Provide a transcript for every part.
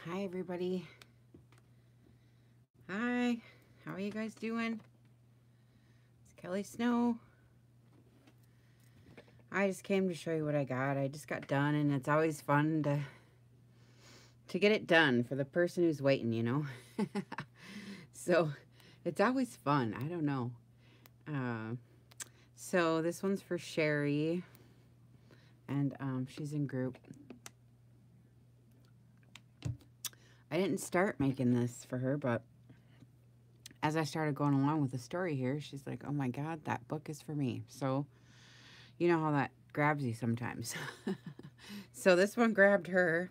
Hi, everybody. Hi. How are you guys doing? It's Kelly Snow. I just came to show you what I got. I just got done, and it's always fun to get it done for the person who's waiting, you know? So, it's always fun. I don't know. So, this one's for Sherry, and she's in group. I didn't start making this for her, but as I started going along with the story here, she's like, oh my God, that book is for me. So, you know how that grabs you sometimes. So this one grabbed her,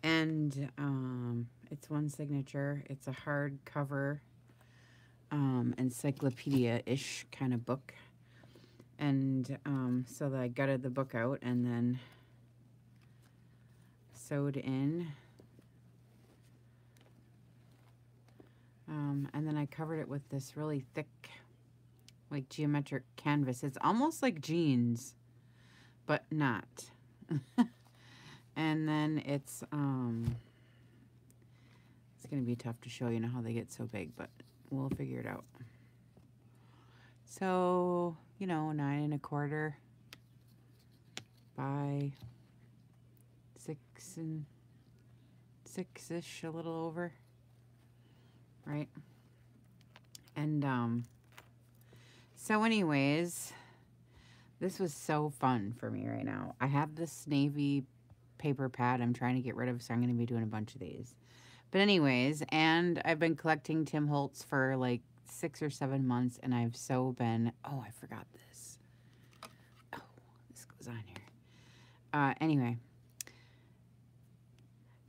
and it's one signature. It's a hardcover encyclopedia-ish kind of book. And so I gutted the book out and then sewed in. And then I covered it with this really thick, like, geometric canvas. It's almost like jeans, but not. And then it's going to be tough to show you know how they get so big, but we'll figure it out. So, you know, 9 1/4 by 6 and 6-ish, a little over, right? And so anyways, this was so fun for me right now. I have this navy paper pad I'm trying to get rid of, so I'm going to be doing a bunch of these. But anyways, and I've been collecting Tim Holtz for like 6 or 7 months, and I've so been, oh, I forgot this. Oh, this goes on here.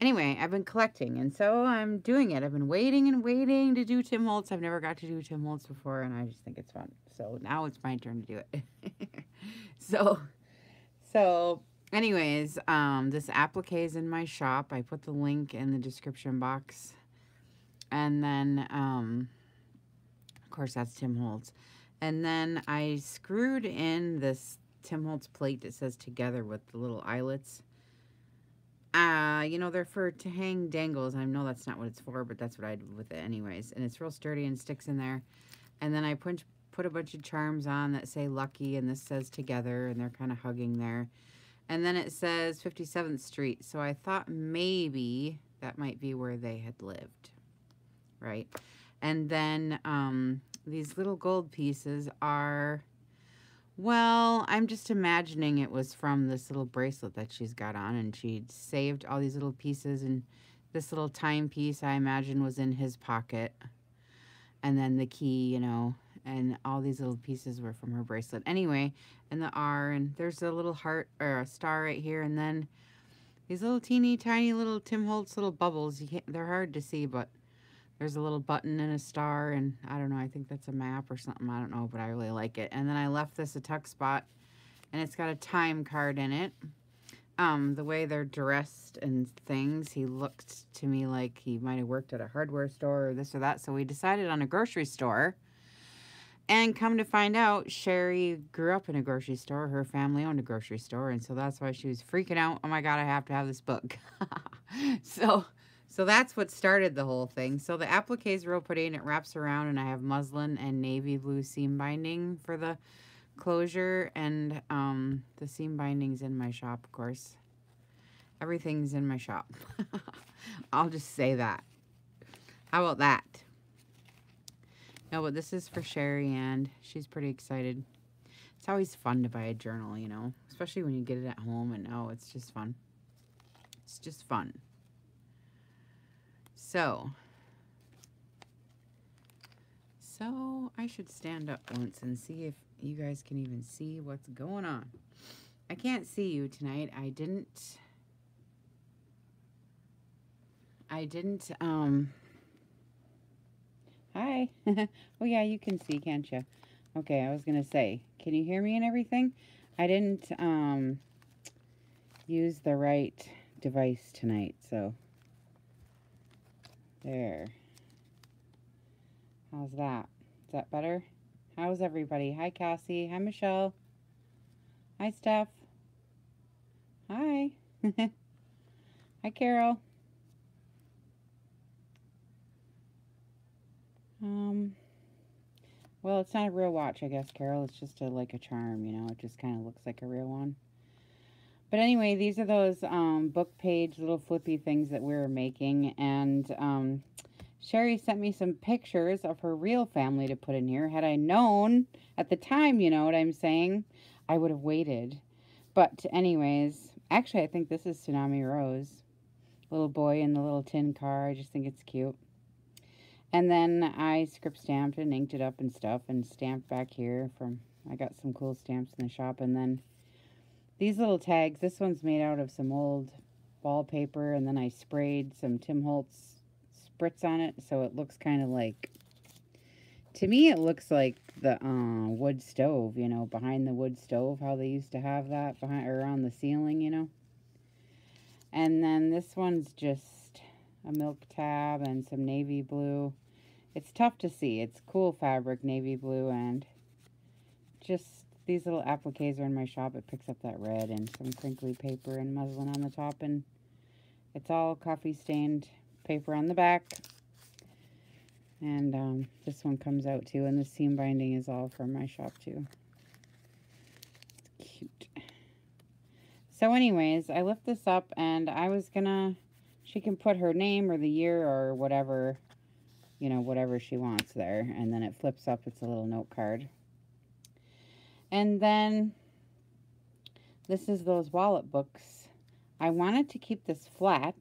Anyway, I've been collecting, and so I'm doing it. I've been waiting and waiting to do Tim Holtz. I've never got to do Tim Holtz before, and I just think it's fun. So now it's my turn to do it. So anyways, this applique is in my shop. I put the link in the description box. And then, of course, that's Tim Holtz. And then I screwed in this Tim Holtz plate that says together with the little eyelets. You know, they're to hang dangles. I know that's not what it's for, but that's what I did with it anyways. And it's real sturdy and sticks in there. And then I put a bunch of charms on that say Lucky, and this says together, and they're kind of hugging there. And then it says 57th Street. So I thought maybe that might be where they had lived, right? And then these little gold pieces are, well, I'm just imagining it was from this little bracelet that she's got on, and she saved all these little pieces, and this little timepiece, I imagine, was in his pocket. And then the key, you know, and all these little pieces were from her bracelet. Anyway, and the R, and there's a little heart, or a star right here, and then these little teeny tiny little Tim Holtz little bubbles. They're hard to see, but there's a little button and a star, and I don't know, I think that's a map or something, I don't know, but I really like it. And then I left this a tuck spot, and it's got a time card in it. The way they're dressed and things, he looked to me like he might have worked at a hardware store or this or that, so we decided on a grocery store. And come to find out, Sherry grew up in a grocery store. Her family owned a grocery store, and so that's why she was freaking out. Oh my God, I have to have this book. So that's what started the whole thing. So the applique is real pretty, and it wraps around, and I have muslin and navy blue seam binding for the closure, and the seam binding's in my shop, of course. Everything's in my shop. I'll just say that. How about that? No, but this is for Sherry, and she's pretty excited. It's always fun to buy a journal, you know, especially when you get it at home, and oh, it's just fun. It's just fun. So I should stand up once and see if you guys can even see what's going on. I can't see you tonight. I didn't, hi. Oh yeah, you can see, can't you? Okay, I was gonna say, can you hear me and everything? I didn't, use the right device tonight, so there. How's that? Is that better? How's everybody? Hi, Cassie. Hi, Michelle. Hi, Steph. Hi. Hi, Carol. Well, it's not a real watch, I guess, Carol. It's just like a charm, you know. It just kind of looks like a real one. But anyway, these are those book page little flippy things that we were making. And Sherry sent me some pictures of her real family to put in here. Had I known at the time, you know what I'm saying, I would have waited. But anyways, actually, I think this is Tsunami Rose. Little boy in the little tin car. I just think it's cute. And then I script stamped and inked it up and stuff and stamped back here from, I got some cool stamps in the shop. And then these little tags, this one's made out of some old wallpaper, and then I sprayed some Tim Holtz spritz on it, so it looks kind of like, to me it looks like the wood stove, you know, behind the wood stove, how they used to have that behind or on the ceiling, you know. And then this one's just a milk tab and some navy blue. It's tough to see. It's cool fabric, navy blue, and just these little appliques are in my shop. It picks up that red and some crinkly paper and muslin on the top, and it's all coffee stained paper on the back. And this one comes out too, and the seam binding is all from my shop too. It's cute. So anyways, I lift this up, and I was gonna, she can put her name or the year or whatever, you know, whatever she wants there, and then it flips up. It's a little note card. And then this is those wallet books. I wanted to keep this flat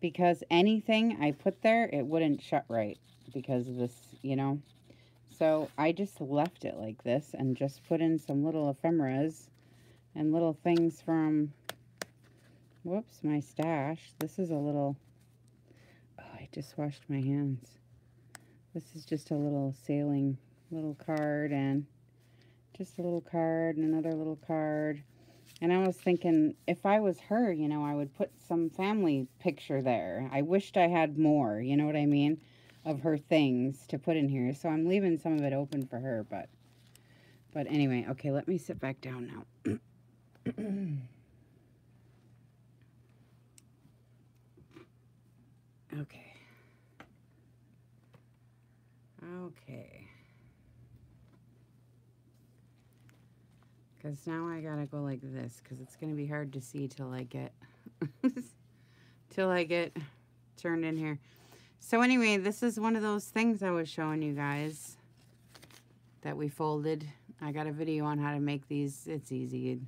because anything I put there, it wouldn't shut right because of this, you know. So I just left it like this and just put in some little ephemeras and little things from, whoops, my stash. This is a little, oh, I just washed my hands. This is just a little sailing little card, and just a little card and another little card. And I was thinking, if I was her, you know, I would put some family picture there. I wished I had more, you know what I mean, of her things to put in here. So I'm leaving some of it open for her, but anyway, okay, let me sit back down now. Okay. Okay. Because now I gotta go like this, because it's gonna be hard to see till I get till I get turned in here. So anyway, this is one of those things I was showing you guys that we folded. I got a video on how to make these. It's easy.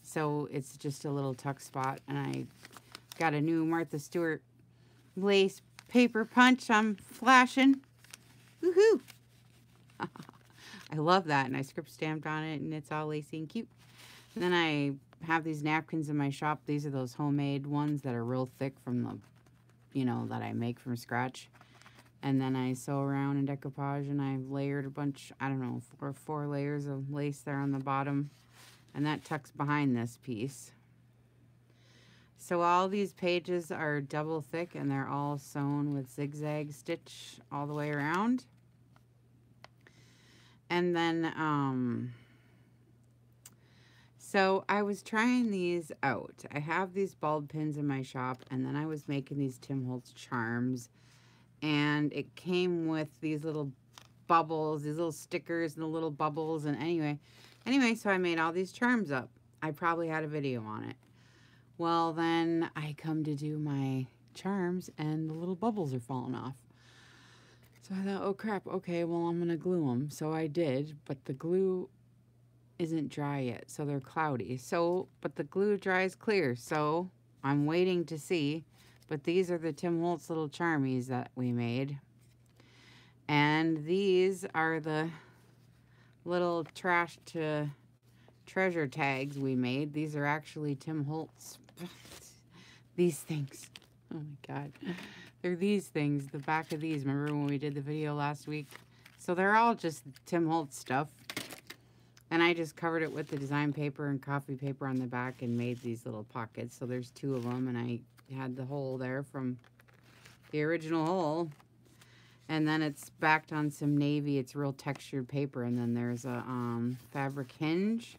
So it's just a little tuck spot, and I got a new Martha Stewart lace paper punch. I'm flashing. Woohoo! I love that, and I script stamped on it, and it's all lacy and cute. And then I have these napkins in my shop. These are those homemade ones that are real thick from the, you know, that I make from scratch. And then I sew around in decoupage, and I've layered a bunch, I don't know, four layers of lace there on the bottom. And that tucks behind this piece. So all these pages are double thick, and they're all sewn with zigzag stitch all the way around. And then, so I was trying these out. I have these bulb pins in my shop, and then I was making these Tim Holtz charms. And it came with these little bubbles, these little stickers and the little bubbles. And anyway, so I made all these charms up. I probably had a video on it. Well, then I come to do my charms, and the little bubbles are falling off. So I thought, oh crap, okay, well, I'm going to glue them. So I did, but the glue isn't dry yet, so they're cloudy. So, but the glue dries clear, so I'm waiting to see. But these are the Tim Holtz little charmies that we made. And these are the little trash to treasure tags we made. These are actually Tim Holtz. These things. Oh my God. They're these things, the back of these. Remember when we did the video last week? So they're all just Tim Holtz stuff. And I just covered it with the design paper and coffee paper on the back and made these little pockets. So there's two of them, and I had the hole there from the original hole. And then it's backed on some navy. It's real textured paper. And then there's a fabric hinge.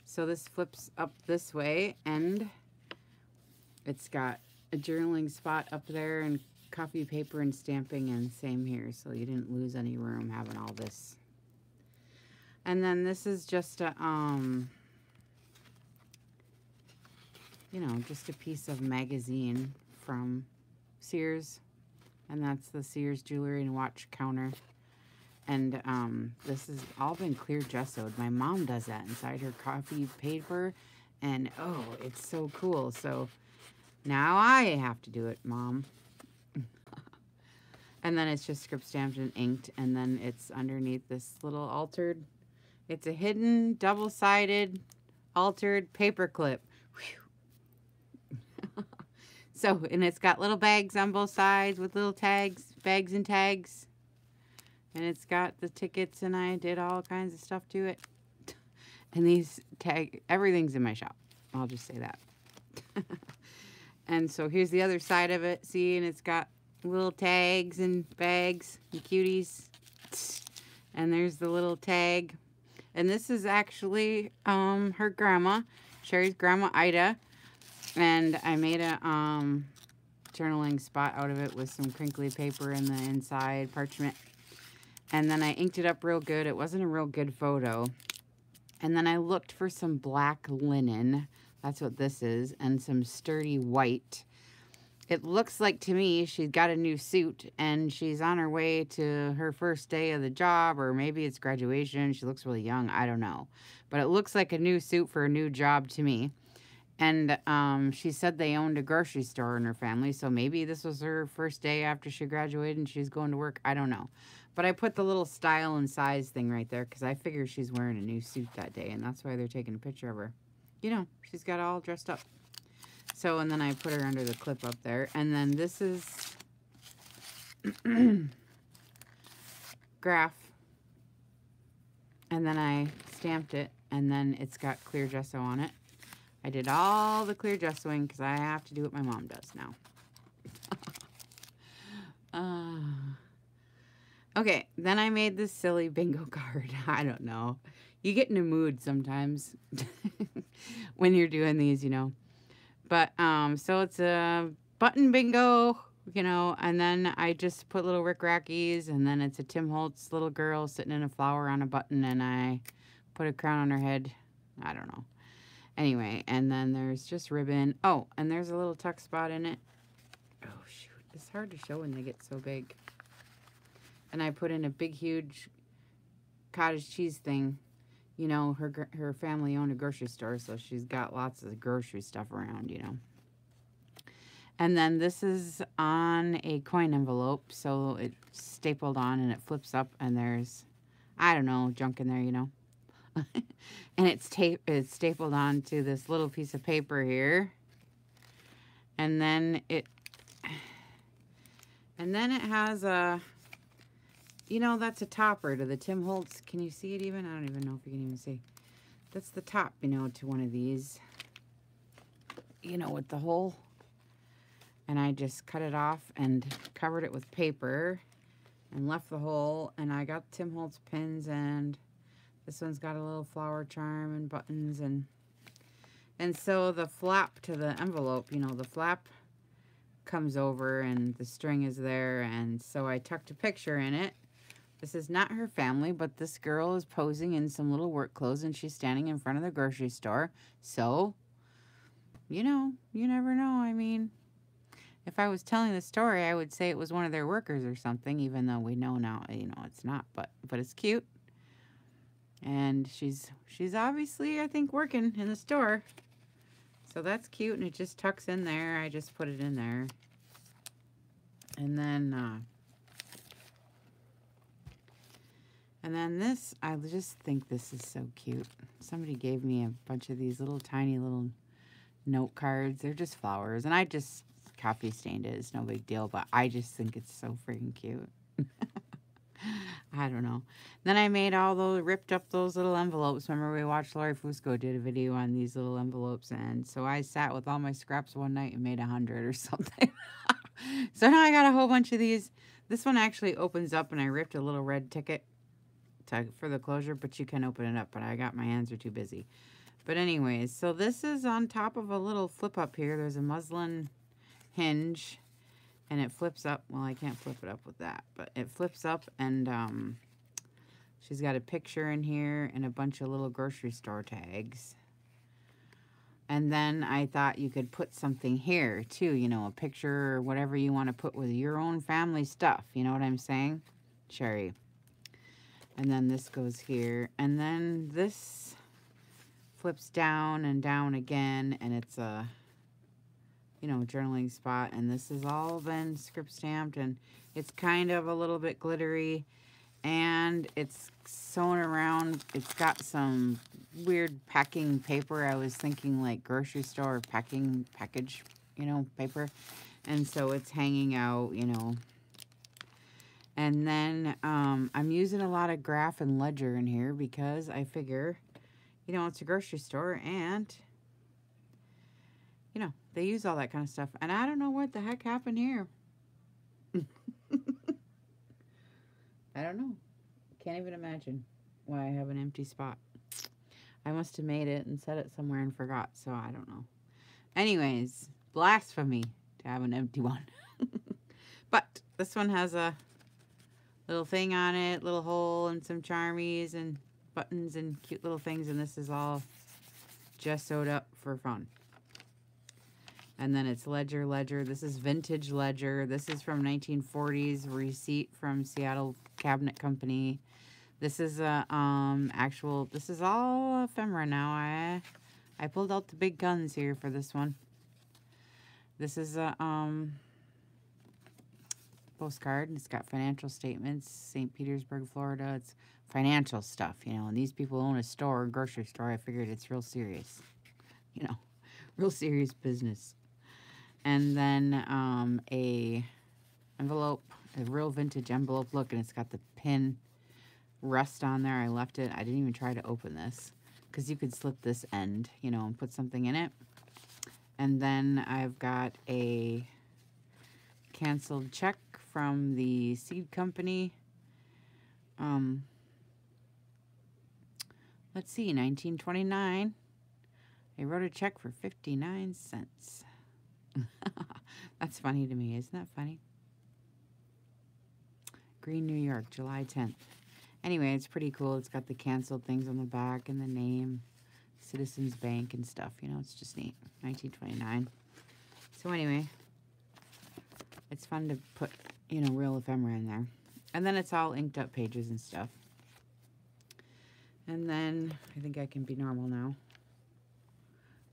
So this flips up this way, and it's got a journaling spot up there and coffee paper and stamping, and same here, so you didn't lose any room having all this. And then this is just a, you know, just a piece of magazine from Sears. And that's the Sears jewelry and watch counter. And this has all been clear gessoed. My mom does that inside her coffee paper. And, oh, it's so cool. So now I have to do it, Mom. And then it's just script stamped and inked. And then it's underneath this little altered. It's a hidden, double-sided, altered paper clip. So, and it's got little bags on both sides with little tags, bags and tags. And it's got the tickets, and I did all kinds of stuff to it. And these everything's in my shop. I'll just say that. And so here's the other side of it. See, and it's got little tags and bags and cuties. And there's the little tag. And this is actually her grandma, Sherry's grandma Ida. And I made a journaling spot out of it with some crinkly paper in the inside, parchment. And then I inked it up real good. It wasn't a real good photo. And then I looked for some black linen. That's what this is. And some sturdy white. It looks like to me she's got a new suit and she's on her way to her first day of the job, or maybe it's graduation. She looks really young. I don't know. But it looks like a new suit for a new job to me. And she said they owned a grocery store in her family, so maybe this was her first day after she graduated and she's going to work. I don't know. But I put the little style and size thing right there because I figure she's wearing a new suit that day, and that's why they're taking a picture of her. You know, she's got all dressed up. So, and then I put her under the clip up there. And then this is graph. And then I stamped it, and then it's got clear gesso on it. I did all the clear gessoing because I have to do what my mom does now. Okay, then I made this silly bingo card. I don't know. You get in a mood sometimes when you're doing these, you know. But, so it's a button bingo, you know, and then I just put little rickrackies, and then it's a Tim Holtz little girl sitting in a flower on a button, and I put a crown on her head. I don't know. Anyway, and then there's just ribbon. Oh, and there's a little tuck spot in it. Oh, shoot. It's hard to show when they get so big. And I put in a big, huge cottage cheese thing. You know, her family owned a grocery store, so she's got lots of grocery stuff around, you know. And then this is on a coin envelope, so it's stapled on and it flips up, and there's, I don't know, junk in there, you know. And it's stapled onto this little piece of paper here. And then it has a, you know, that's a topper to the Tim Holtz. Can you see it even? I don't even know if you can even see. That's the top, you know, to one of these. You know, with the hole. And I just cut it off and covered it with paper and left the hole. And I got Tim Holtz pins, and this one's got a little flower charm and buttons, and so the flap to the envelope, you know, the flap comes over and the string is there, and so I tucked a picture in it. This is not her family, but this girl is posing in some little work clothes, and she's standing in front of the grocery store. So, you know, you never know. I mean, if I was telling the story, I would say it was one of their workers or something, even though we know now, you know, it's not, but it's cute. And she's obviously, I think, working in the store. So that's cute, and it just tucks in there. I just put it in there. And then this, I just think this is so cute. Somebody gave me a bunch of these little tiny little note cards. They're just flowers, and I just coffee stained it. It's no big deal, but I just think it's so freaking cute. I don't know. Then I made all those, ripped up those little envelopes. Remember we watched Lori Fusco did a video on these little envelopes, and so I sat with all my scraps one night and made 100 or something. So now I got a whole bunch of these. This one actually opens up, and I ripped a little red ticket for the closure, but you can open it up, but I got my hands are too busy. But anyways, so this is on top of a little flip up here. There's a muslin hinge, And it flips up. Well, I can't flip it up with that, but it flips up, and she's got a picture in here and a bunch of little grocery store tags. And then I thought you could put something here too, you know, a picture or whatever you want to put with your own family stuff. You know what I'm saying? Cherry. And then this goes here. And then this flips down and down again, and it's a, you know, journaling spot. And this has all been script stamped, and it's kind of a little bit glittery, and it's sewn around. It's got some weird packing paper. I was thinking like grocery store package, you know, paper. And so it's hanging out, you know. And then I'm using a lot of graph and ledger in here because I figure, you know, it's a grocery store, and, you know, they use all that kind of stuff. And I don't know what the heck happened here. I don't know. Can't even imagine why I have an empty spot. I must have made it and set it somewhere and forgot, so I don't know. Anyways, blasphemy to have an empty one. But this one has a little thing on it, little hole and some charmies and buttons and cute little things, and this is all just sewed up for fun. And then it's ledger. This is vintage ledger. This is from 1940s, receipt from Seattle Cabinet Company. This is a this is all ephemera now. I pulled out the big guns here for this one. This is a postcard, and it's got financial statements, St. Petersburg, Florida. It's financial stuff, you know, and these people own a store, a grocery store. I figured it's real serious, you know, real serious business. And then a envelope, a real vintage envelope look, and it's got the pin rust on there. I left it. I didn't even try to open this because you could slip this end, you know, and put something in it. And then I've got a canceled check from the seed company. Let's see, 1929. I wrote a check for 59 cents. That's funny to me. Isn't that funny? Green, New York, July 10th. Anyway, it's pretty cool. It's got the canceled things on the back and the name, Citizens Bank and stuff. You know, it's just neat. 1929. So anyway, it's fun to put, you know, real ephemera in there. And then it's all inked up pages and stuff. And then I think I can be normal now.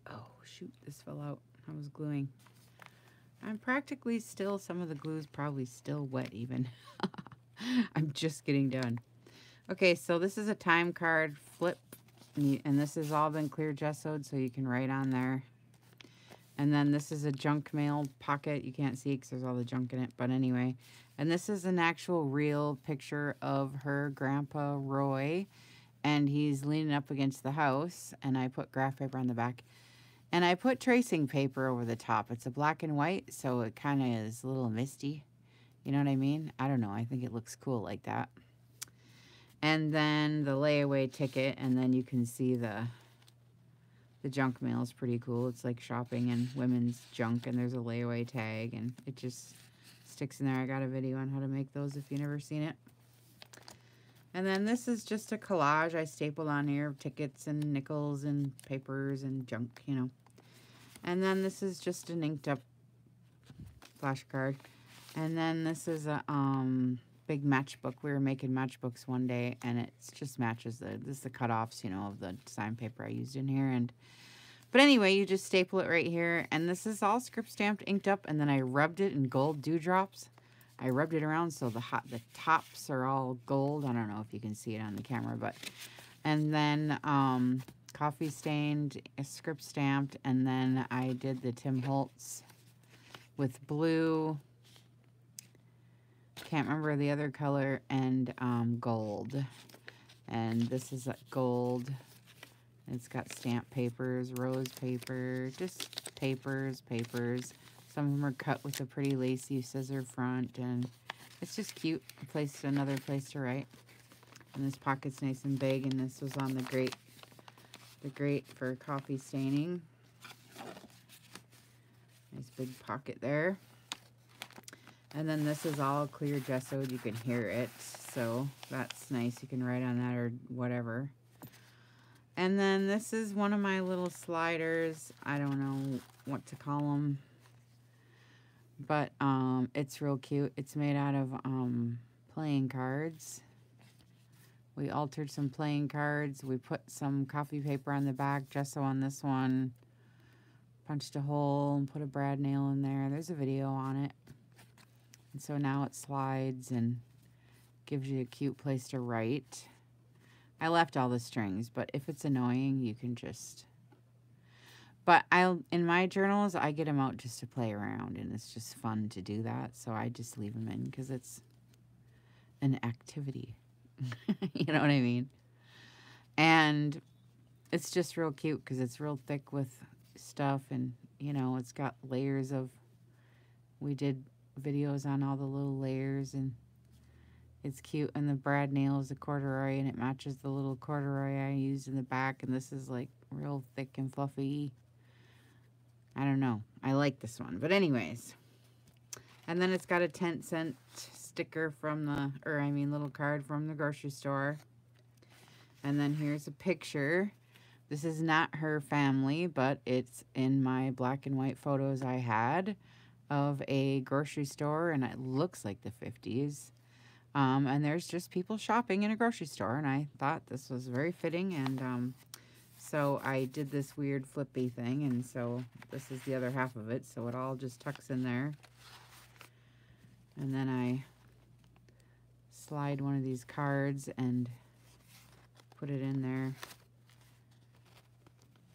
Oh, shoot, this fell out. I was gluing. I'm practically still, some of the glue's probably still wet even. I'm just getting done. Okay, so this is a time card flip, and this has all been clear gessoed, so you can write on there. And then this is a junk mail pocket. You can't see because there's all the junk in it, but anyway. And this is an actual real picture of her grandpa, Roy, and he's leaning up against the house, and I put graph paper on the back. And I put tracing paper over the top. It's a black and white, so it kind of is a little misty. You know what I mean? I don't know. I think it looks cool like that. And then the layaway ticket, and then you can see the junk mail is pretty cool. It's like shopping and women's junk, and there's a layaway tag, and it just sticks in there. I got a video on how to make those if you've never seen it. And then this is just a collage I stapled on here of tickets and nickels and papers and junk, you know. And then this is just an inked up flashcard. And then this is a big matchbook. We were making matchbooks one day, and it just matches this is the cutoffs, you know, of the design paper I used in here. But anyway, you just staple it right here, and this is all script stamped, inked up, and then I rubbed it in gold dewdrops. I rubbed it around so the tops are all gold. I don't know if you can see it on the camera, but and then coffee stained, script stamped, and then I did the Tim Holtz with blue. Can't remember the other color, and gold. And this is gold. It's got stamp papers, rose paper, just papers. Some of them are cut with a pretty lacy scissor front, and it's just cute. Another place to write. And this pocket's nice and big, and this was on the grate for coffee staining. Nice big pocket there. And then this is all clear gessoed. You can hear it. So that's nice. You can write on that or whatever. And then this is one of my little sliders. I don't know what to call them. But it's real cute. It's made out of playing cards. We altered some playing cards. We put some coffee paper on the back, gesso on this one. Punched a hole and put a brad nail in there. There's a video on it. And so now it slides and gives you a cute place to write. I left all the strings, but if it's annoying, you can just... But in my journals, I get them out just to play around, and it's just fun to do that. So I just leave them in because it's an activity. You know what I mean? And it's just real cute because it's real thick with stuff, and, you know, it's got layers of... We did videos on all the little layers, and it's cute. And the brad nail is a corduroy, and it matches the little corduroy I used in the back, and this is like real thick and fluffy. I don't know. I like this one. But anyways. And then it's got a 10-cent sticker from the, little card from the grocery store. And then here's a picture. This is not her family, but it's in my black and white photos I had of a grocery store, and it looks like the 50s. And there's just people shopping in a grocery store, and I thought this was very fitting, and so I did this weird flippy thing, and so this is the other half of it, so it all just tucks in there. And then I slide one of these cards and put it in there.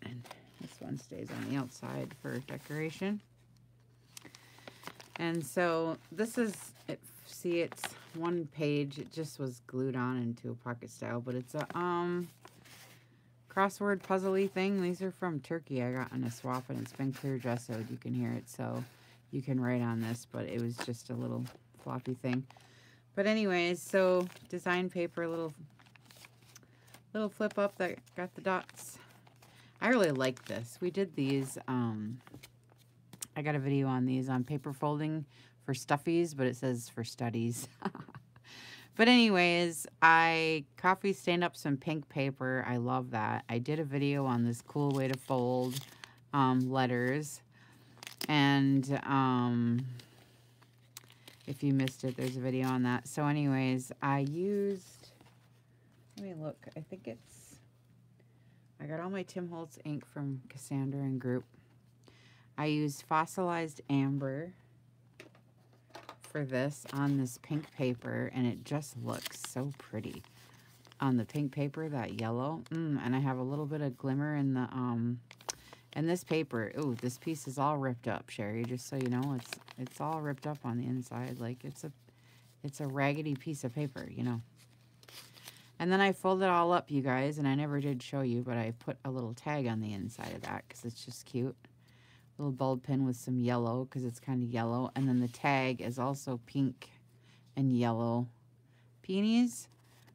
And this one stays on the outside for decoration. And so this is, see, it's one page. It just was glued on into a pocket style, but it's a crossword puzzle-y thing. These are from Turkey. I got in a swap, and it's been clear gessoed. You can hear it, so you can write on this, but it was just a little floppy thing. But anyways, so design paper, little flip up that got the dots. I really like this. We did these, I got a video on these on paper folding for stuffies, but it says for studies. But anyways, I coffee stained up some pink paper. I love that. I did a video on this cool way to fold letters. And if you missed it, there's a video on that. So anyways, I used, let me look. I think it's, I got all my Tim Holtz ink from Cassandra and Group. I used fossilized amber for this on this pink paper, and it just looks so pretty on the pink paper, that yellow. And I have a little bit of glimmer in the and this paper. Ooh, this piece is all ripped up, Sherry, just so you know. It's all ripped up on the inside, like it's a raggedy piece of paper, you know. And then I fold it all up, you guys, and I never did show you, but I put a little tag on the inside of that because it's just cute. Little bulb pin with some yellow because it's kind of yellow, and then the tag is also pink and yellow. Peonies,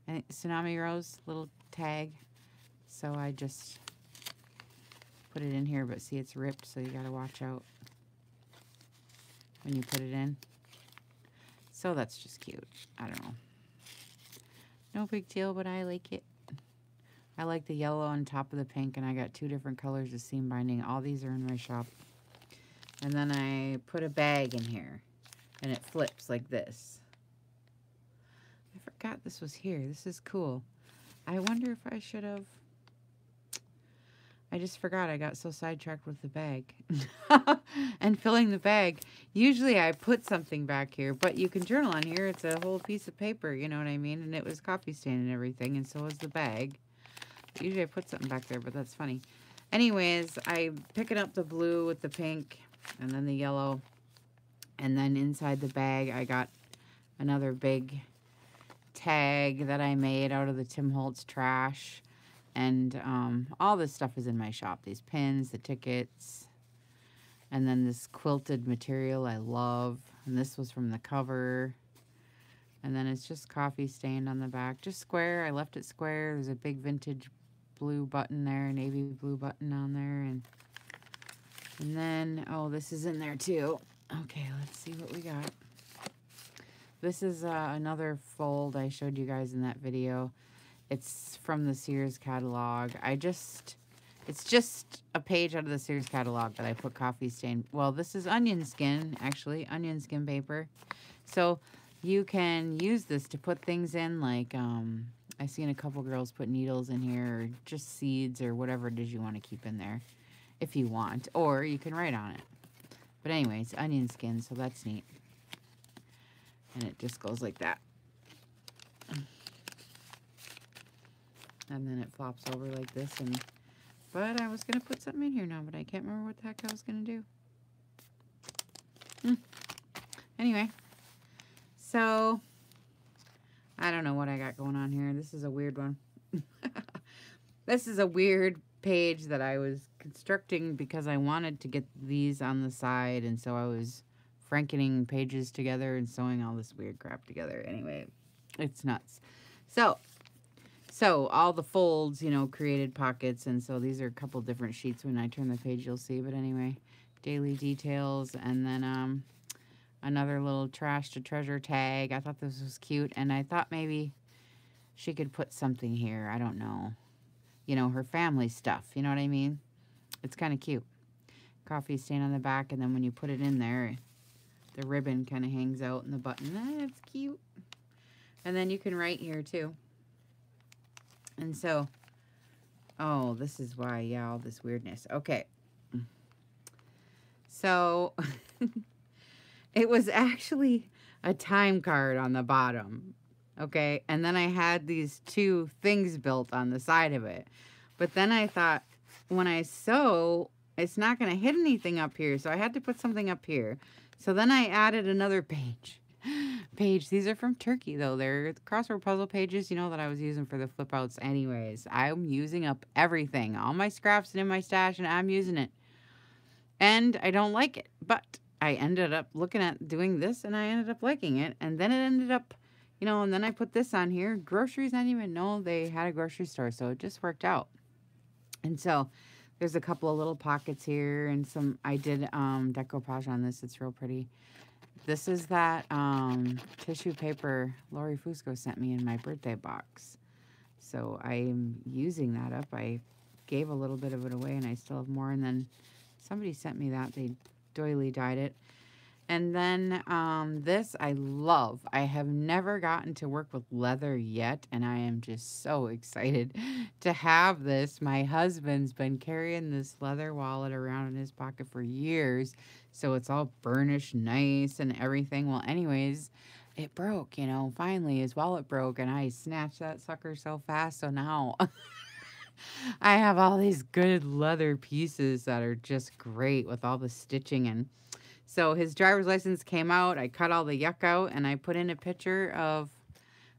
I think Tsunami Rose little tag. So I just put it in here, but see, it's ripped, so you gotta watch out when you put it in. So that's just cute. I don't know. No big deal, but I like it. I like the yellow on top of the pink, and I got 2 different colors of seam binding. All these are in my shop. And then I put a bag in here, and it flips like this. I forgot this was here. This is cool. I wonder if I should have... I just forgot. I got so sidetracked with the bag and filling the bag. Usually I put something back here, but you can journal on here. It's a whole piece of paper, you know what I mean? And it was coffee stain and everything, and so was the bag. Usually I put something back there, but that's funny. Anyways, I picking up the blue with the pink and then the yellow. And then inside the bag, I got another big tag that I made out of the Tim Holtz trash. And all this stuff is in my shop. These pins, the tickets, and then this quilted material I love. And this was from the cover. And then it's just coffee stained on the back. Just square. I left it square. There's a big vintage blue button there, navy blue button on there. And then, oh, this is in there too. Okay, let's see what we got. This is another fold I showed you guys in that video. It's from the Sears catalog. It's just a page out of the Sears catalog that I put coffee stain. Well, this is onion skin, actually, onion skin paper. So you can use this to put things in, like, I've seen a couple girls put needles in here, or just seeds, or whatever it is you want to keep in there, if you want. Or you can write on it. But anyway, it's onion skin, so that's neat. And it just goes like that. And then it flops over like this. But I was going to put something in here now, but I can't remember what the heck I was going to do. Anyway, so I don't know what I got going on here. This is a weird one. This is a weird page that I was constructing because I wanted to get these on the side, and so I was frankening pages together and sewing all this weird crap together. Anyway, it's nuts. So all the folds, you know, created pockets, and so these are a couple different sheets. When I turn the page, you'll see. But anyway, daily details, and then another little trash to treasure tag. I thought this was cute, and I thought maybe she could put something here. I don't know. You know, her family stuff. You know what I mean? It's kind of cute. Coffee stain on the back, and then when you put it in there, the ribbon kind of hangs out in the button. It's cute. And then you can write here, too. And so, oh, this is why, yeah, all this weirdness. Okay. So, it was actually a time card on the bottom. Okay. And then I had these two things built on the side of it. But then I thought, when I sew, it's not going to hit anything up here. So I had to put something up here. So then I added another page. These are from Turkey, though. They're crossword puzzle pages, you know, that I was using for the flip outs anyways. I'm using up everything, all my scraps and in my stash, and I'm using it. And I don't like it, but I ended up looking at doing this, and I ended up liking it. And then it ended up, you know, and then I put this on here. Groceries, I didn't even know they had a grocery store, so it just worked out. And so there's a couple of little pockets here, and some, I did decoupage on this. It's real pretty. This is that tissue paper Lori Fusco sent me in my birthday box. So I'm using that up. I gave a little bit of it away, and I still have more. And then somebody sent me that. They doily dyed it. And then this I love. I have never gotten to work with leather yet, and I am just so excited to have this. My husband's been carrying this leather wallet around in his pocket for years, so it's all burnished nice and everything. Well, anyways, it broke, you know. Finally, his wallet broke, and I snatched that sucker so fast, so now I have all these good leather pieces that are just great with all the stitching. And so his driver's license came out. I cut all the yuck out, and I put in a picture of,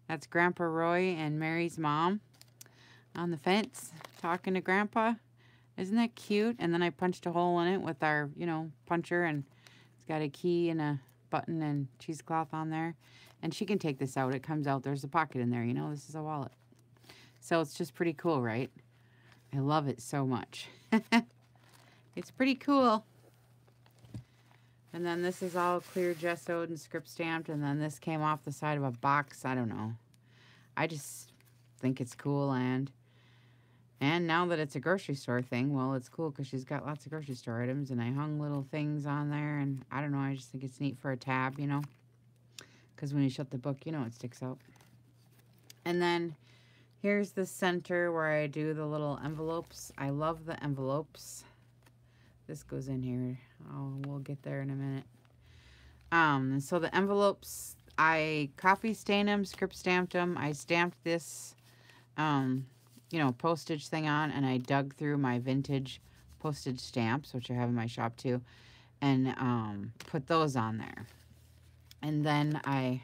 that's Grandpa Roy and Mary's mom on the fence talking to Grandpa. Isn't that cute? And then I punched a hole in it with our, you know, puncher, and it's got a key and a button and cheesecloth on there. And she can take this out. It comes out. There's a pocket in there. You know, this is a wallet. So it's just pretty cool, right? I love it so much. It's pretty cool. And then this is all clear gessoed and script stamped. And then this came off the side of a box. I don't know. I just think it's cool. And now that it's a grocery store thing, well, it's cool because she's got lots of grocery store items. And I hung little things on there. And I don't know. I just think it's neat for a tab, you know. Because when you shut the book, you know, it sticks out. And then here's the center where I do the little envelopes. I love the envelopes. This goes in here. Oh, we'll get there in a minute. So the envelopes, I coffee stained them, script stamped them. I stamped this, you know, postage thing on, and I dug through my vintage postage stamps, which I have in my shop too, and put those on there. And then I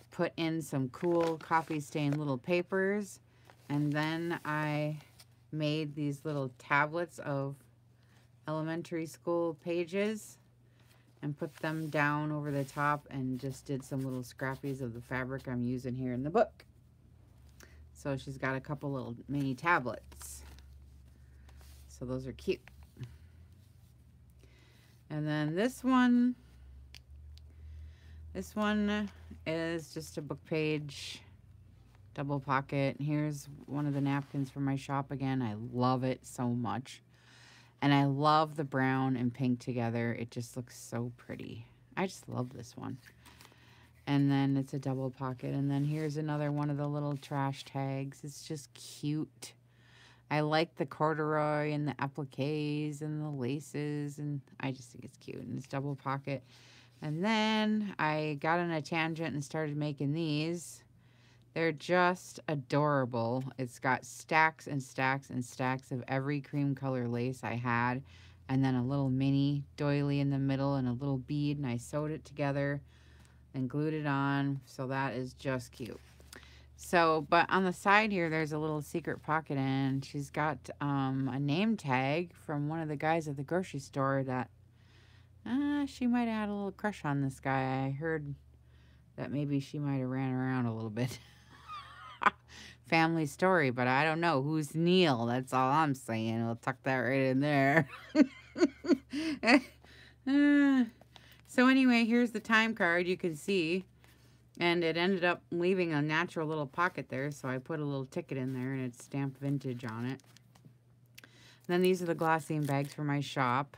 put in some cool coffee stained little papers, and then I made these little tablets of elementary school pages and put them down over the top, and just did some little scrappies of the fabric I'm using here in the book. So she's got a couple little mini tablets. So those are cute. And then this one, This one is just a book page, double pocket. Here's one of the napkins from my shop again. I love it so much. And I love the brown and pink together. It just looks so pretty. I just love this one. And then it's a double pocket. And then here's another one of the little trash tags. It's just cute. I like the corduroy and the appliques and the laces. And I just think it's cute. And it's double pocket. And then I got on a tangent and started making these. They're just adorable. It's got stacks and stacks and stacks of every cream color lace I had. And then a little mini doily in the middle and a little bead. And I sewed it together and glued it on. So that is just cute. So, but on the side here, there's a little secret pocket. And she's got a name tag from one of the guys at the grocery store that she might have had a little crush on this guy. I heard that maybe she might have ran around a little bit. Family story, but I don't know. Who's Neil? That's all I'm saying. We'll tuck that right in there. So anyway, here's the time card. You can see. And it ended up leaving a natural little pocket there. So I put a little ticket in there and it's stamped vintage on it. And then these are the glassine bags for my shop.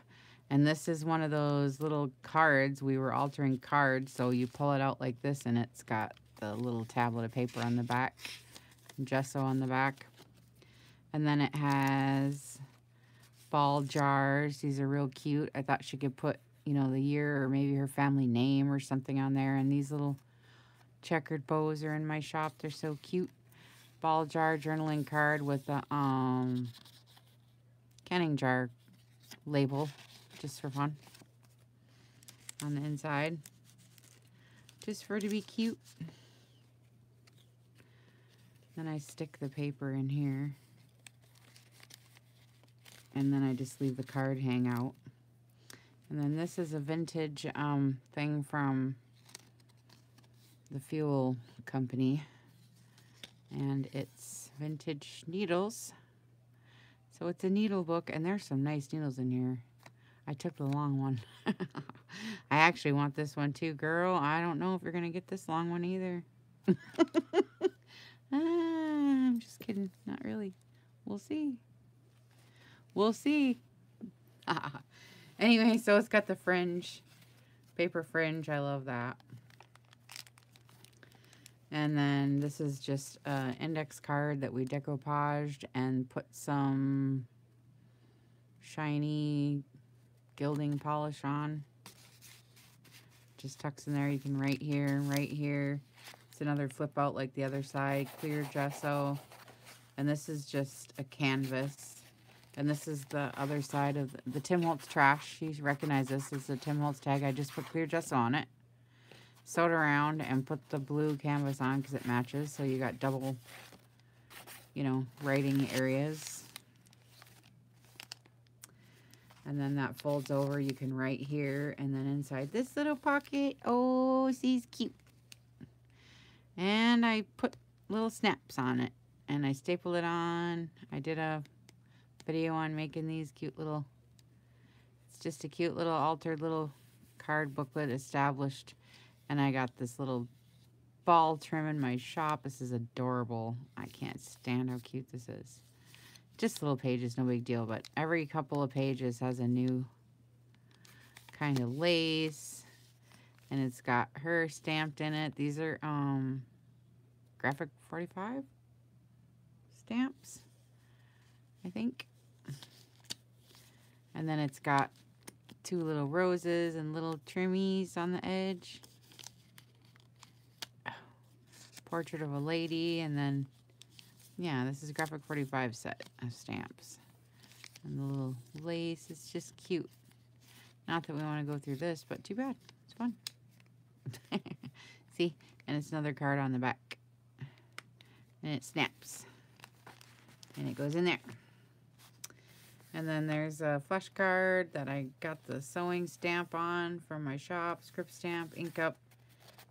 And this is one of those little cards. We were altering cards, so you pull it out like this, and it's got the little tablet of paper on the back, gesso on the back. And then it has ball jars. These are real cute. I thought she could put, you know, the year or maybe her family name or something on there. And these little checkered bows are in my shop. They're so cute. Ball jar journaling card with the canning jar label. Just for fun on the inside, just for it to be cute. Then I stick the paper in here, and then I just leave the card hang out. And then this is a vintage thing from the fuel company, and it's vintage needles. So it's a needle book, and there's some nice needles in here. I took the long one. I actually want this one too, girl. I don't know if you're going to get this long one either. I'm just kidding. Not really. We'll see. We'll see. Anyway, so it's got the fringe. Paper fringe. I love that. And then this is just an index card that we decoupaged and put some shiny gilding polish on. Just tucks in there. You can right here. It's another flip out like the other side. Clear gesso. And this is just a canvas. And this is the other side of the Tim Holtz trash. You recognize this as the Tim Holtz tag. I just put clear gesso on it. Sewed around and put the blue canvas on because it matches. So you got double, you know, writing areas. And then that folds over. You can write here. And then inside this little pocket. Oh, she's cute. And I put little snaps on it. And I staple it on. I did a video on making these cute little. It's just a cute little altered little card booklet established. And I got this little ball trim in my shop. This is adorable. I can't stand how cute this is. Just little pages, no big deal, but every couple of pages has a new kind of lace, and it's got her stamped in it. These are graphic 45 stamps, I think. And then it's got two little roses and little trimmies on the edge. Portrait of a lady, and then yeah, this is a graphic 45 set of stamps. And the little lace is just cute. Not that we want to go through this, but too bad. It's fun. See? And it's another card on the back. And it snaps. And it goes in there. And then there's a flesh card that I got the sewing stamp on from my shop. Script stamp, ink up,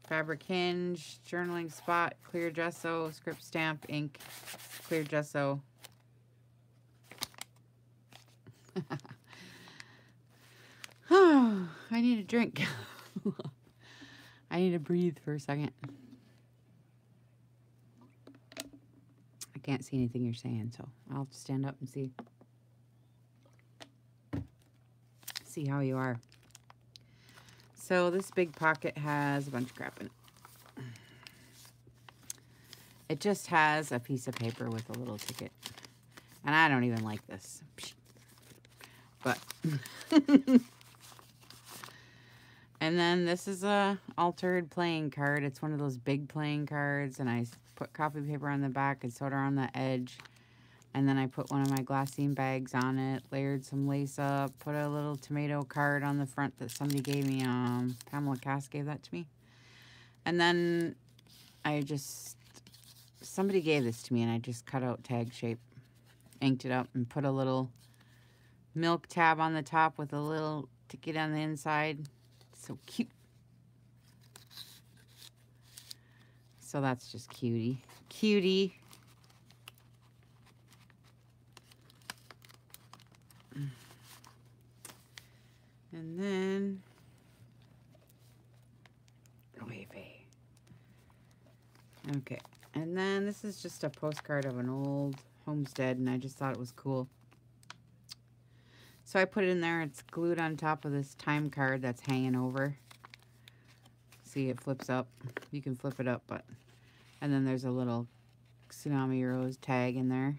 fabric hinge, journaling spot, clear gesso, script stamp, ink, clear gesso. Oh, I need a drink. I need to breathe for a second. I can't see anything you're saying, so I'll have to stand up and see how you are. So this big pocket has a bunch of crap in it. It just has a piece of paper with a little ticket. And I don't even like this. But and then this is a altered playing card. It's one of those big playing cards, and I put copy paper on the back and sewed around the edge. And then I put one of my glassine bags on it, layered some lace up, put a little tomato card on the front that somebody gave me. Pamela Cass gave that to me. And then somebody gave this to me, and I just cut out tag shape, inked it up, and put a little milk tab on the top with a little ticket on the inside. So cute. So that's just cutie. Cutie. And then, okay. And then this is just a postcard of an old homestead, and I just thought it was cool. So I put it in there. It's glued on top of this time card that's hanging over. See, it flips up. You can flip it up, and then there's a little Tsunami Rose tag in there.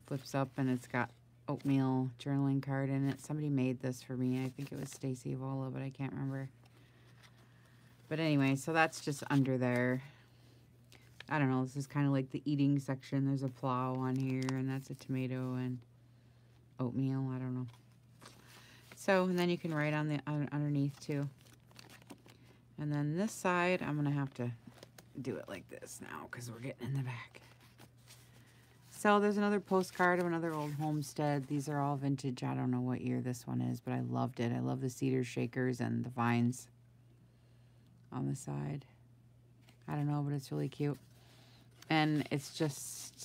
Flips up, and it's got oatmeal journaling card in it. Somebody made this for me. I think it was Stacy Vola, but I can't remember. But anyway, so that's just under there. I don't know. This is kind of like the eating section. There's a plow on here, and that's a tomato and oatmeal. I don't know. So, and then you can write on the underneath too. And then this side, I'm gonna have to do it like this now because we're getting in the back. So there's another postcard of another old homestead. These are all vintage. I don't know what year this one is, but I loved it. I love the cedar shakers and the vines on the side. I don't know, but it's really cute. And it's just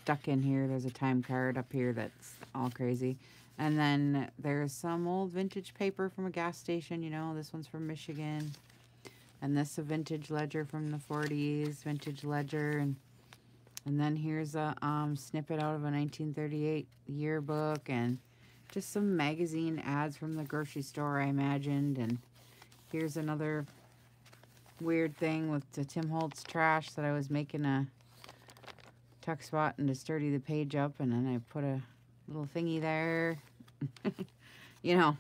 stuck in here. There's a time card up here that's all crazy. And then there's some old vintage paper from a gas station. You know, this one's from Michigan. And this a vintage ledger from the 40s, vintage ledger. And then here's a snippet out of a 1938 yearbook, and just some magazine ads from the grocery store, I imagined. And here's another weird thing with the Tim Holtz trash that I was making a tuck spot and to sturdy the page up, and then I put a little thingy there. You know.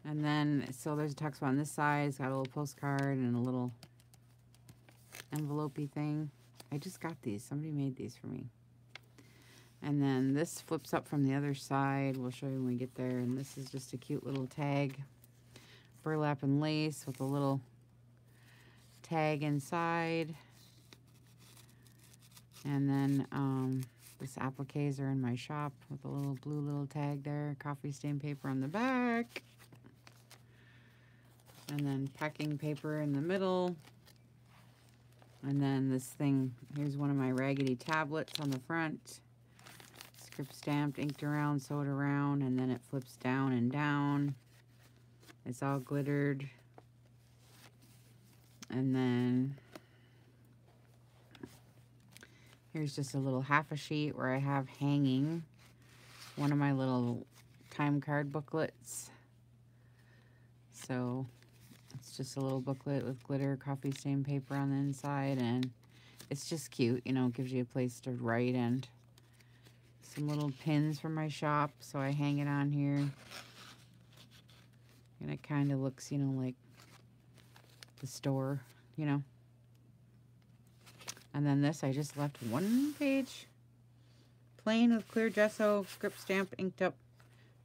And then, so there's a tuck spot on this side. It's got a little postcard and a little envelope-y thing. I just got these. Somebody made these for me. And then this flips up from the other side. We'll show you when we get there. And this is just a cute little tag. Burlap and lace with a little tag inside. And then this appliques are in my shop with a little blue little tag there. Coffee stain paper on the back. And then packing paper in the middle. And then this thing, here's one of my raggedy tablets on the front. Script stamped, inked around, sewed around, and then it flips down and down. It's all glittered. And then here's just a little half a sheet where I have hanging one of my little time card booklets. So it's just a little booklet with glitter coffee stain paper on the inside, and it's just cute, you know, it gives you a place to write, and some little pins from my shop, so I hang it on here. And it kind of looks, you know, like the store, you know. And then this, I just left one page plain with clear gesso, script stamp, inked up,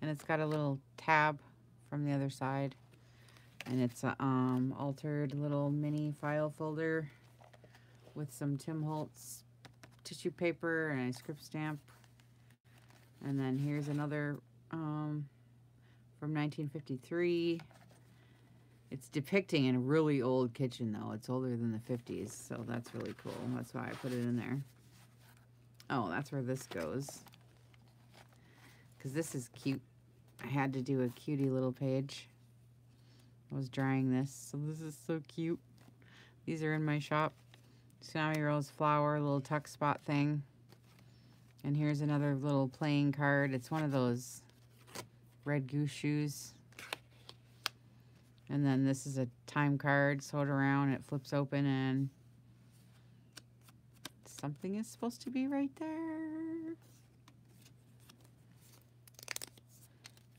and it's got a little tab from the other side. And it's a altered little mini file folder with some Tim Holtz tissue paper and a script stamp. And then here's another from 1953. It's depicting a really old kitchen, though. It's older than the 50s, so that's really cool. That's why I put it in there. Oh, that's where this goes. Because this is cute. I had to do a cutie little page. I was drying this. So this is so cute. These are in my shop. Tsunami Rose flower, little tuck spot thing. And here's another little playing card. It's one of those red goose shoes. And then this is a time card sewed around. It flips open and something is supposed to be right there.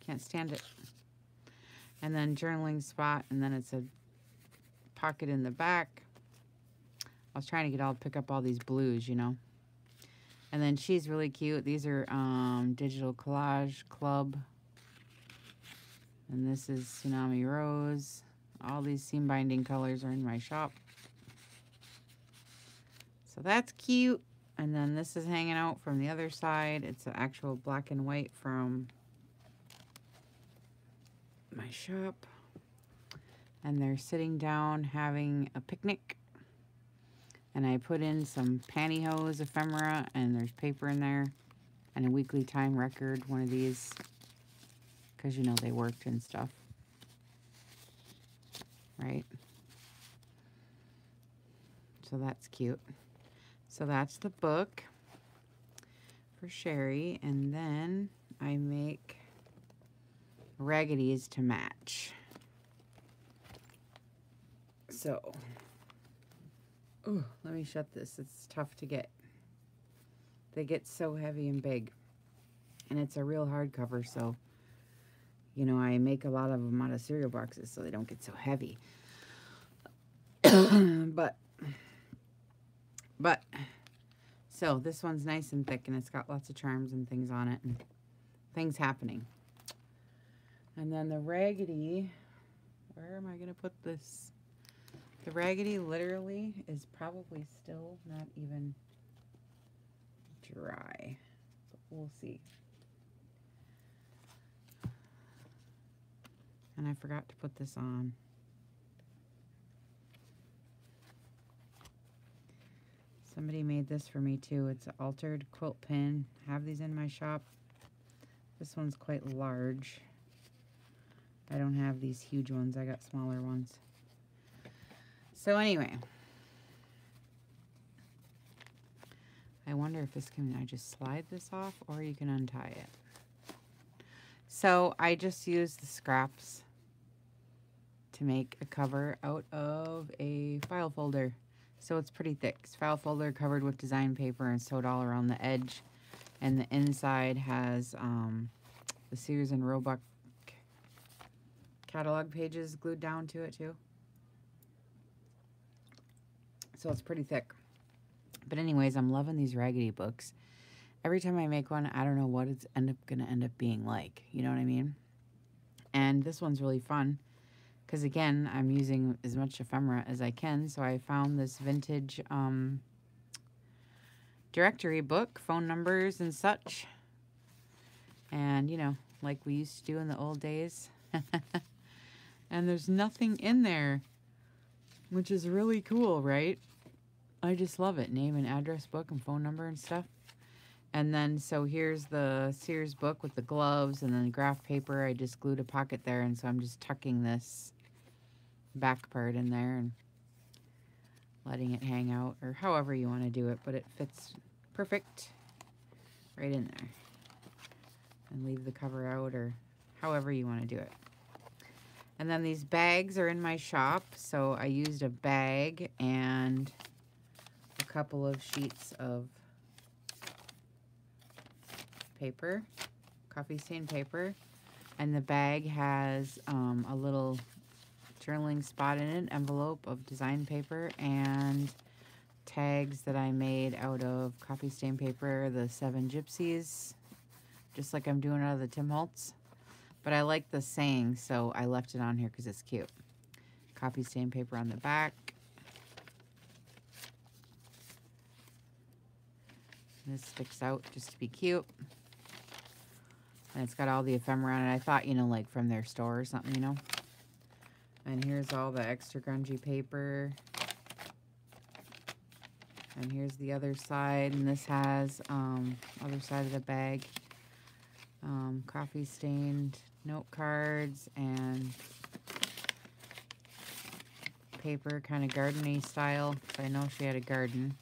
Can't stand it. And then journaling spot, and then it's a pocket in the back. I was trying to pick up all these blues, you know. And then she's really cute. These are Digital Collage Club. And this is Tsunami Rose. All these seam binding colors are in my shop. So that's cute. And then this is hanging out from the other side. It's an actual black and white from my shop. And they're sitting down having a picnic. And I put in some pantyhose ephemera, and there's paper in there. And a weekly time record, one of these. Because, you know, they worked and stuff. Right? So that's cute. So that's the book for Sherry. And then I make Raggedies to match. So, oh, let me shut this. It's tough to get. They get so heavy and big. And it's a real hardcover, so, you know, I make a lot of them out of cereal boxes so they don't get so heavy. But, so this one's nice and thick, and it's got lots of charms and things on it, and things happening. And then the Raggedy, where am I going to put this? The Raggedy literally is probably still not even dry, but we'll see. And I forgot to put this on. Somebody made this for me too. It's an altered quilt pin. I have these in my shop. This one's quite large. I don't have these huge ones. I got smaller ones. So anyway, I wonder if this can, I just slide this off or you can untie it. So I just used the scraps to make a cover out of a file folder. So it's pretty thick. It's file folder covered with design paper and sewed all around the edge. And the inside has the Sears and Roebuck catalog pages glued down to it too. So it's pretty thick. But anyways, I'm loving these Raggedy books. Every time I make one, I don't know what it's gonna end up being like. You know what I mean? And this one's really fun. Because again, I'm using as much ephemera as I can. So I found this vintage directory book, phone numbers and such. And, you know, like we used to do in the old days. And there's nothing in there, which is really cool, right? I just love it. Name and address book and phone number and stuff. And then, so here's the Sears book with the gloves and then the graph paper. I just glued a pocket there, and so I'm just tucking this back part in there and letting it hang out, or however you want to do it, but it fits perfect right in there. And leave the cover out, or however you want to do it. And then these bags are in my shop, so I used a bag and a couple of sheets of paper, coffee stain paper, and the bag has a little journaling spot in it, envelope of design paper, and tags that I made out of coffee stain paper, the 7 Gypsies, just like I'm doing out of the Tim Holtz. But I like the saying, so I left it on here because it's cute. Coffee stain paper on the back. This sticks out just to be cute. And it's got all the ephemera on it. I thought, you know, like from their store or something, you know. And here's all the extra grungy paper. And here's the other side. And this has, other side of the bag, coffee stained note cards and paper, kind of garden-y style. I know she had a garden.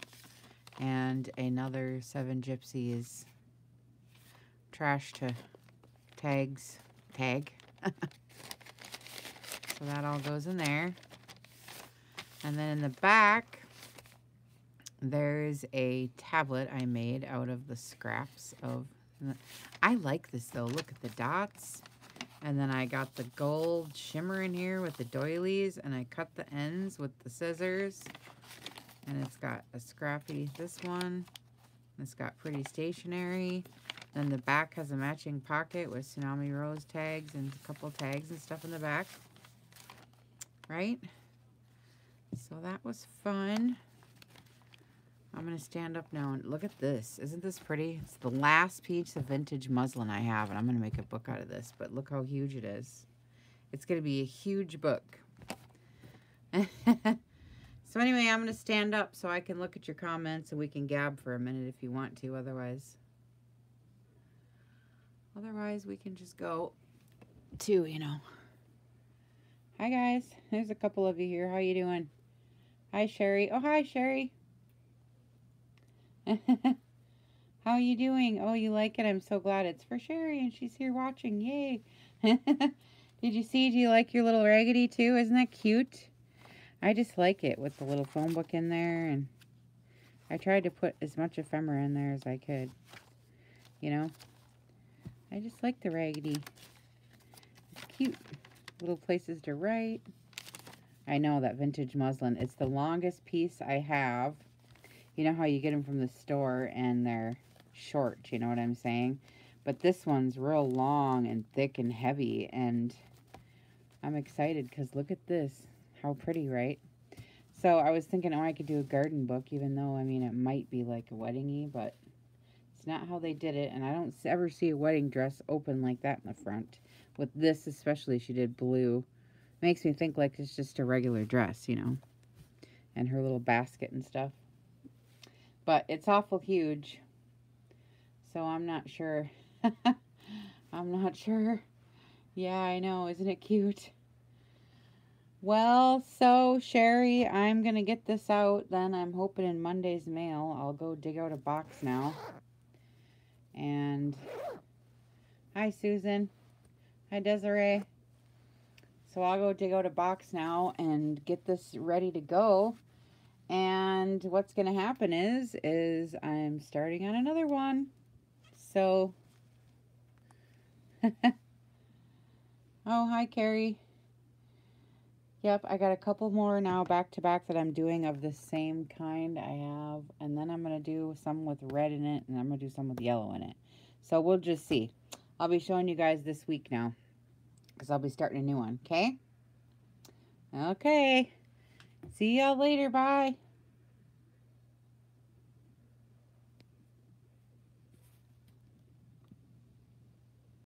And another 7 Gypsies trash to tag. So that all goes in there. And then in the back, there's a tablet I made out of the scraps of... I like this, though. Look at the dots. And then I got the gold shimmer in here with the doilies, and I cut the ends with the scissors. And it's got a scrappy, this one. It's got pretty stationery. Then the back has a matching pocket with Tsunami Rose tags and a couple tags and stuff in the back. Right? So that was fun. I'm going to stand up now and look at this. Isn't this pretty? It's the last piece of vintage muslin I have, and I'm going to make a book out of this, but look how huge it is. It's going to be a huge book. So anyway, I'm going to stand up so I can look at your comments and we can gab for a minute if you want to. Otherwise we can just go to, you know. Hi, guys. There's a couple of you here. How you doing? Hi, Sherry. Oh, hi, Sherry. How you doing? Oh, you like it? I'm so glad. It's for Sherry and she's here watching. Yay. Did you see? Do you like your little raggedy too? Isn't that cute? I just like it with the little phone book in there, and I tried to put as much ephemera in there as I could. You know? I just like the raggedy. It's cute. Little places to write. I know that vintage muslin. It's the longest piece I have. You know how you get them from the store and they're short, you know what I'm saying? But this one's real long and thick and heavy, and I'm excited because look at this. How pretty, right? So I was thinking, oh, I could do a garden book, even though, I mean, it might be like a wedding-y, but it's not how they did it, and I don't ever see a wedding dress open like that in the front. With this especially, she did blue. Makes me think like it's just a regular dress, you know, and her little basket and stuff. But it's awful huge, so I'm not sure. I'm not sure. Yeah, I know. Isn't it cute? Well, so, Sherry, I'm going to get this out. Then I'm hoping in Monday's mail. I'll go dig out a box now. And, hi, Susan. Hi, Desiree. So I'll go dig out a box now and get this ready to go. And what's going to happen is I'm starting on another one. So, oh, hi, Carrie. Yep, I got a couple more now back to back that I'm doing of the same kind I have. And then I'm going to do some with red in it, and I'm going to do some with yellow in it. So we'll just see. I'll be showing you guys this week now, because I'll be starting a new one, okay? Okay. See y'all later. Bye.